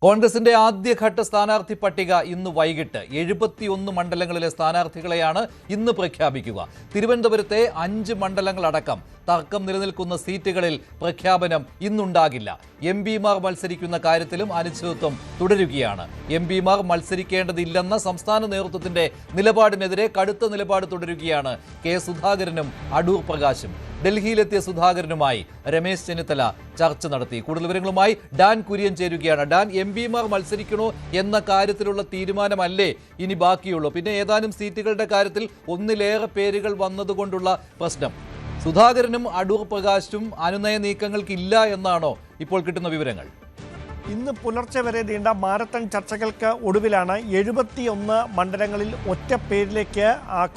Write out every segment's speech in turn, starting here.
കോൺഗ്രസിന്റെ ആദ്യഘട്ട സ്ഥാനാർത്ഥി പട്ടിക ഇന്ന് വൈകിട്ട് 71 മണ്ഡലങ്ങളിലെ സ്ഥാനാർത്ഥികളെയാണ് ഇന്ന് പ്രഖ്യാപിക്കുക. തിരുവനന്തപുരത്തെ 5 മണ്ഡലങ്ങളടക്കം തർക്കം നിലനിൽക്കുന്ന സീറ്റുകളിൽ പ്രഖ്യാപനം ഇന്നുണ്ടാകില്ല. എംപിമാർ മത്സരിക്കുന്ന കാര്യത്തിലും അനിശ്ചിതത്വം തുടരുകയാണ്. എംപിമാർ മത്സരിക്കേണ്ടതില്ലെന്ന സംസ്ഥാന നേതൃത്വത്തിന്റെ നിലപാടിനെതിരെ കടുത്ത നിലപാട് തുടരുകയാണ് കെ സുധാകരനും അടൂർ പ്രകാശും. ഡൽഹിയിലെത്തിയ സുധാകരനുമായി രമേശ് ചെന്നിത്തല ചർച്ച നടത്തി. കൂടുതൽ വിവരങ്ങളുമായി ഡാൻ കുര്യൻ ചേരുകയാണ്. ഡാൻ, എംപിമാർ മത്സരിക്കണോ എന്ന കാര്യത്തിലുള്ള തീരുമാനമല്ലേ ഇനി ബാക്കിയുള്ളൂ? പിന്നെ ഏതാനും സീറ്റുകളുടെ കാര്യത്തിൽ ഒന്നിലേറെ പേരുകൾ വന്നതുകൊണ്ടുള്ള പ്രശ്നം, സുധാകരനും അടൂർ പ്രകാശും അനുനയ നീക്കങ്ങൾക്കില്ല എന്നാണോ ഇപ്പോൾ കിട്ടുന്ന വിവരങ്ങൾ? ഇന്ന് പുലർച്ചെ വരെ നീണ്ട മാരത്തൺ ചർച്ചകൾക്ക് ഒടുവിലാണ് 71 മണ്ഡലങ്ങളിൽ ഒറ്റ പേരിലേക്ക്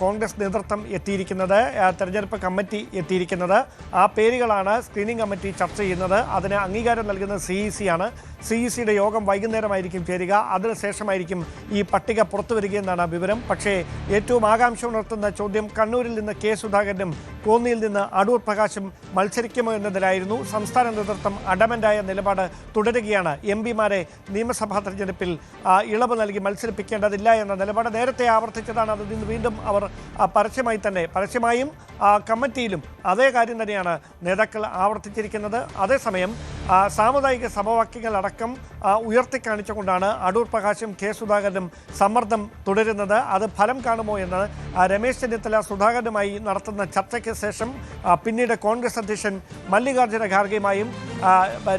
കോൺഗ്രസ് നേതൃത്വം എത്തിയിരിക്കുന്നത്, തെരഞ്ഞെടുപ്പ് കമ്മിറ്റി എത്തിയിരിക്കുന്നത്. ആ പേരുകളാണ് സ്ക്രീനിംഗ് കമ്മിറ്റി ചർച്ച ചെയ്യുന്നത്. അതിന് അംഗീകാരം നൽകുന്നത് CEC ആണ്. CECയുടെ യോഗം വൈകുന്നേരമായിരിക്കും ചേരുക. അതിനുശേഷമായിരിക്കും ഈ പട്ടിക പുറത്തു വരികയെന്നാണ് വിവരം. പക്ഷേ ഏറ്റവും ആകാംക്ഷ ഉണർത്തുന്ന ചോദ്യം, കണ്ണൂരിൽ നിന്ന് കെ സുധാകരനും കോന്നിയിൽ നിന്ന് അടൂർ പ്രകാശും മത്സരിക്കുമോ എന്നതിലായിരുന്നു. സംസ്ഥാന നേതൃത്വം അഡമന്റായ നിലപാട് തുടരുകയാണ്. എംപിമാരെ നിയമസഭാ തെരഞ്ഞെടുപ്പിൽ ഇളവ് നൽകി മത്സരിപ്പിക്കേണ്ടതില്ല എന്ന നിലപാട് നേരത്തെ ആവർത്തിച്ചതാണ്. അത് വീണ്ടും അവർ പരസ്യമായും കമ്മിറ്റിയിലും അതേ കാര്യം തന്നെയാണ് നേതാക്കൾ ആവർത്തിച്ചിരിക്കുന്നത്. അതേസമയം സാമുദായിക സമവാക്യങ്ങൾ അടക്കം ഉയർത്തിക്കാണിച്ചുകൊണ്ടാണ് അടൂർ പ്രകാശും കെ സുധാകരനും സമ്മർദ്ദം തുടരുന്നത്. അത് ഫലം കാണുമോ എന്ന് രമേശ് ചെന്നിത്തല സുധാകരനുമായി നടത്തുന്ന ചർച്ചയ്ക്ക് ശേഷം പിന്നീട് കോൺഗ്രസ് അധ്യക്ഷൻ മല്ലികാർജ്ജുന ഖാർഗെയുമായും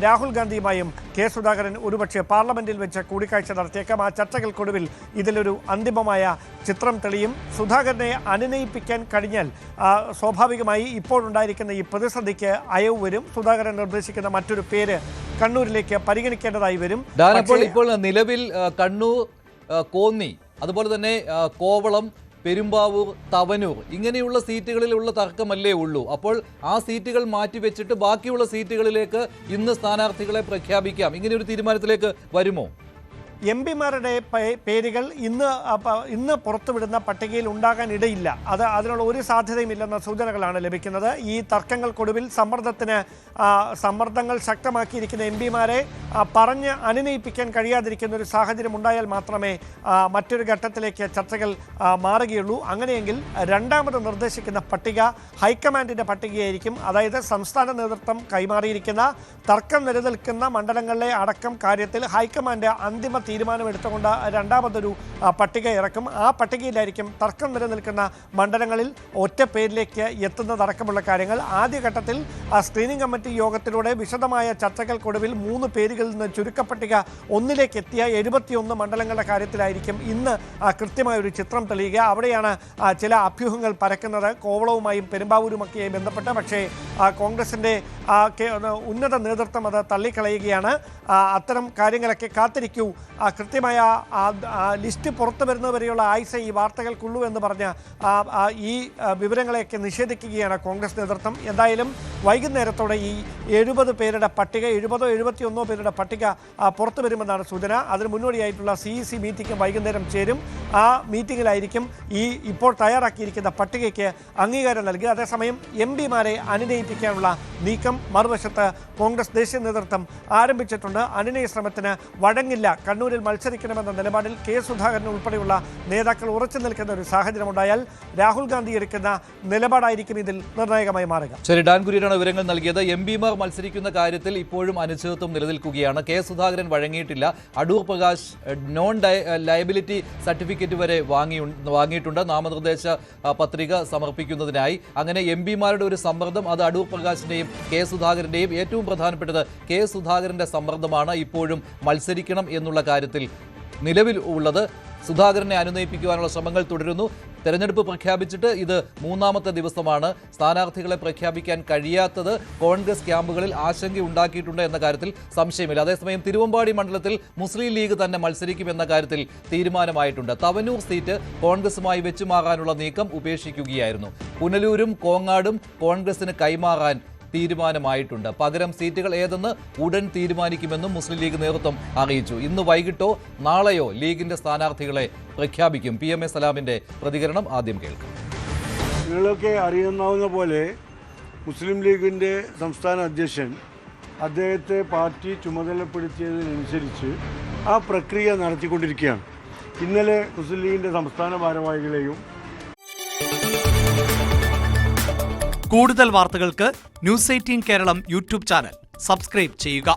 രാഹുൽ ഗാന്ധിയുമായും കെ സുധാകരൻ ഒരുപക്ഷെ പാർലമെന്റിൽ വെച്ച് കൂടിക്കാഴ്ച നടത്തിയേക്കാം. ആ ചർച്ചകൾക്കൊടുവിൽ ഇതിലൊരു അന്തിമമായ ചിത്രം തെളിയും. സുധാകരനെ അനുനയിപ്പിക്കാൻ കഴിഞ്ഞാൽ സ്വാഭാവികമായി ഇപ്പോഴുണ്ടായിരിക്കുന്ന ഈ പ്രതിസന്ധിക്ക് അയവ് വരും. സുധാകരൻ നിർദ്ദേശിക്കുന്ന മറ്റൊരു പേര് കണ്ണൂരിലേക്ക് പരിഗണിക്കേണ്ടതായി വരും. ഇപ്പോൾ നിലവിൽ കണ്ണൂർ, കോന്നി, അതുപോലെ തന്നെ കോവളം, പെരുമ്പാവൂർ, തവനൂർ ഇങ്ങനെയുള്ള സീറ്റുകളിലുള്ള തർക്കമല്ലേ ഉള്ളൂ. അപ്പോൾ ആ സീറ്റുകൾ മാറ്റിവെച്ചിട്ട് ബാക്കിയുള്ള സീറ്റുകളിലേക്ക് ഇന്ന് സ്ഥാനാർത്ഥികളെ പ്രഖ്യാപിക്കാം, ഇങ്ങനെയൊരു തീരുമാനത്തിലേക്ക് വരുമോ? എംപിമാരുടെ പേരുകൾ ഇന്ന് പുറത്തുവിടുന്ന പട്ടികയിൽ ഉണ്ടാകാൻ ഇടയില്ല. അതിനുള്ള ഒരു സാധ്യതയുമില്ലെന്ന സൂചനകളാണ് ലഭിക്കുന്നത്. ഈ തർക്കങ്ങൾക്കൊടുവിൽ സമ്മർദ്ദങ്ങൾ ശക്തമാക്കിയിരിക്കുന്ന എംപിമാരെ പറഞ്ഞ് അനുനയിപ്പിക്കാൻ കഴിയാതിരിക്കുന്ന ഒരു സാഹചര്യം ഉണ്ടായാൽ മാത്രമേ മറ്റൊരു ഘട്ടത്തിലേക്ക് ചർച്ചകൾ മാറുകയുള്ളൂ. അങ്ങനെയെങ്കിൽ രണ്ടാമത് നിർദ്ദേശിക്കുന്ന പട്ടിക ഹൈക്കമാൻഡിൻ്റെ പട്ടികയായിരിക്കും. അതായത് സംസ്ഥാന നേതൃത്വം കൈമാറിയിരിക്കുന്ന തർക്കം നിലനിൽക്കുന്ന മണ്ഡലങ്ങളിലെ അടക്കം കാര്യത്തിൽ ഹൈക്കമാൻഡ് അന്തിമ തീരുമാനമെടുത്തുകൊണ്ട് രണ്ടാമതൊരു പട്ടിക ഇറക്കും. ആ പട്ടികയിലായിരിക്കും തർക്കം നിലനിൽക്കുന്ന മണ്ഡലങ്ങളിൽ ഒറ്റ പേരിലേക്ക് എത്തുന്നതടക്കമുള്ള കാര്യങ്ങൾ. ആദ്യഘട്ടത്തിൽ സ്ക്രീനിംഗ് കമ്മിറ്റി യോഗത്തിലൂടെ വിശദമായ ചർച്ചകൾക്കൊടുവിൽ 3 പേരുകളിൽ നിന്ന് ചുരുക്കപ്പട്ടിക ഒന്നിലേക്ക് എത്തിയ 71 മണ്ഡലങ്ങളുടെ കാര്യത്തിലായിരിക്കും ഇന്ന് കൃത്യമായ ഒരു ചിത്രം തെളിയുക. അവിടെയാണ് ചില അഭ്യൂഹങ്ങൾ പരക്കുന്നത്, കോവളവുമായും പെരുമ്പാവൂരുമൊക്കെയായി ബന്ധപ്പെട്ട്. പക്ഷേ കോൺഗ്രസിൻ്റെ ഉന്നത നേതൃത്വം അത് തള്ളിക്കളയുകയാണ്. അത്തരം കാര്യങ്ങളൊക്കെ കാത്തിരിക്കൂ, കൃത്യമായ ലിസ്റ്റ് പുറത്തു വരുന്നവരെയുള്ള ആയുസ് ഈ വാർത്തകൾക്കുള്ളൂ എന്ന് പറഞ്ഞ് ഈ വിവരങ്ങളെയൊക്കെ നിഷേധിക്കുകയാണ് കോൺഗ്രസ് നേതൃത്വം. എന്തായാലും വൈകുന്നേരത്തോടെ ഈ 70 പേരുടെ പട്ടിക, 70 71 പേരുടെ പട്ടിക പുറത്തു വരുമെന്നാണ് സൂചന. അതിന് മുന്നോടിയായിട്ടുള്ള CEC മീറ്റിംഗ് വൈകുന്നേരം ചേരും. ആ മീറ്റിംഗിലായിരിക്കും ഇപ്പോൾ തയ്യാറാക്കിയിരിക്കുന്ന പട്ടികയ്ക്ക് അംഗീകാരം നൽകുക. അതേസമയം എംപിമാരെ അനുനയിപ്പിക്കാനുള്ള നീക്കം മറുവശത്ത് കോൺഗ്രസ് ദേശീയ നേതൃത്വം ആരംഭിച്ചിട്ടുണ്ട്. അനുനയ ശ്രമത്തിന് വഴങ്ങില്ല, കണ്ണൂരിൽ മത്സരിക്കണമെന്ന നിലപാടിൽ കെ സുധാകരൻ ഉൾപ്പെടെയുള്ള നേതാക്കൾ ഉറച്ചു നിൽക്കുന്ന ഒരു സാഹചര്യമുണ്ടായാൽ രാഹുൽ ഗാന്ധി എടുക്കുന്ന നിലപാടായിരിക്കും ഇതിൽ നിർണായകമായി മാറുക. ശരി, ഡാൻ കുര്യനാണ് വിവരങ്ങൾ നൽകിയത്. എംപിമാർ മത്സരിക്കുന്ന കാര്യത്തിൽ ഇപ്പോഴും അനിശ്ചിതത്വം നിലനിൽക്കുകയാണ്. കെ സുധാകരൻ വഴങ്ങിയിട്ടില്ല. Adoor Prakash non liability certificate വരെ വാങ്ങിയിട്ടുണ്ട് നാമനിർദ്ദേശ പത്രിക സമർപ്പിക്കുന്നതിനായി. അങ്ങനെ എംപിമാരുടെ ഒരു സമ്മർദ്ദം, അത് അടൂർ പ്രകാശിന്റെയും കെ സുധാകരന്റെയും ഏറ്റവും പ്രധാനപ്പെട്ടത് കെ സുധാകരന്റെ സമ്മർദ്ദമാണ് ഇപ്പോഴും മത്സരിക്കണം എന്നുള്ള കാര്യത്തിൽ നിലവിൽ ഉള്ളത്. സുധാകരനെ അനുനയിപ്പിക്കുവാനുള്ള ശ്രമങ്ങൾ തുടരുന്നു. തെരഞ്ഞെടുപ്പ് പ്രഖ്യാപിച്ചിട്ട് ഇത് 3ാമത്തെ ദിവസമാണ്. സ്ഥാനാർത്ഥികളെ പ്രഖ്യാപിക്കാൻ കഴിയാത്തത് കോൺഗ്രസ് ക്യാമ്പുകളിൽ ആശങ്കയുണ്ടാക്കിയിട്ടുണ്ട് എന്ന കാര്യത്തിൽ സംശയമില്ല. അതേസമയം തിരുവമ്പാടി മണ്ഡലത്തിൽ മുസ്ലിം ലീഗ് തന്നെ മത്സരിക്കുമെന്ന കാര്യത്തിൽ തീരുമാനമായിട്ടുണ്ട്. തവനൂർ സീറ്റ് കോൺഗ്രസുമായി വെച്ചുമാറാനുള്ള നീക്കം ഉപേക്ഷിക്കുകയായിരുന്നു. പുനലൂരും കോങ്ങാടും കോൺഗ്രസിന് കൈമാറാൻ തീരുമാനമായിട്ടുണ്ട്. പകരം സീറ്റുകൾ ഏതെന്ന് ഉടൻ തീരുമാനിക്കുമെന്നും മുസ്ലിം ലീഗ് നേതൃത്വം അറിയിച്ചു. ഇന്ന് വൈകിട്ടോ നാളെയോ ലീഗിന്റെ സ്ഥാനാർത്ഥികളെ പ്രഖ്യാപിക്കും. PMA സലാമിന്റെ പ്രതികരണം ആദ്യം കേൾക്കാം. നിങ്ങളൊക്കെ അറിയുന്ന പോലെ മുസ്ലിം ലീഗിൻ്റെ സംസ്ഥാന അധ്യക്ഷൻ അദ്ദേഹത്തെ പാർട്ടി ചുമതലപ്പെടുത്തിയതിനനുസരിച്ച് ആ പ്രക്രിയ നടത്തിക്കൊണ്ടിരിക്കുകയാണ്. ഇന്നലെ മുസ്ലിം ലീഗിൻ്റെ സംസ്ഥാന ഭാരവാഹികളെയും കൂടുതൽ വാർത്തകൾക്ക് news 18 Keralam YouTube channel subscribe ചെയ്യുക.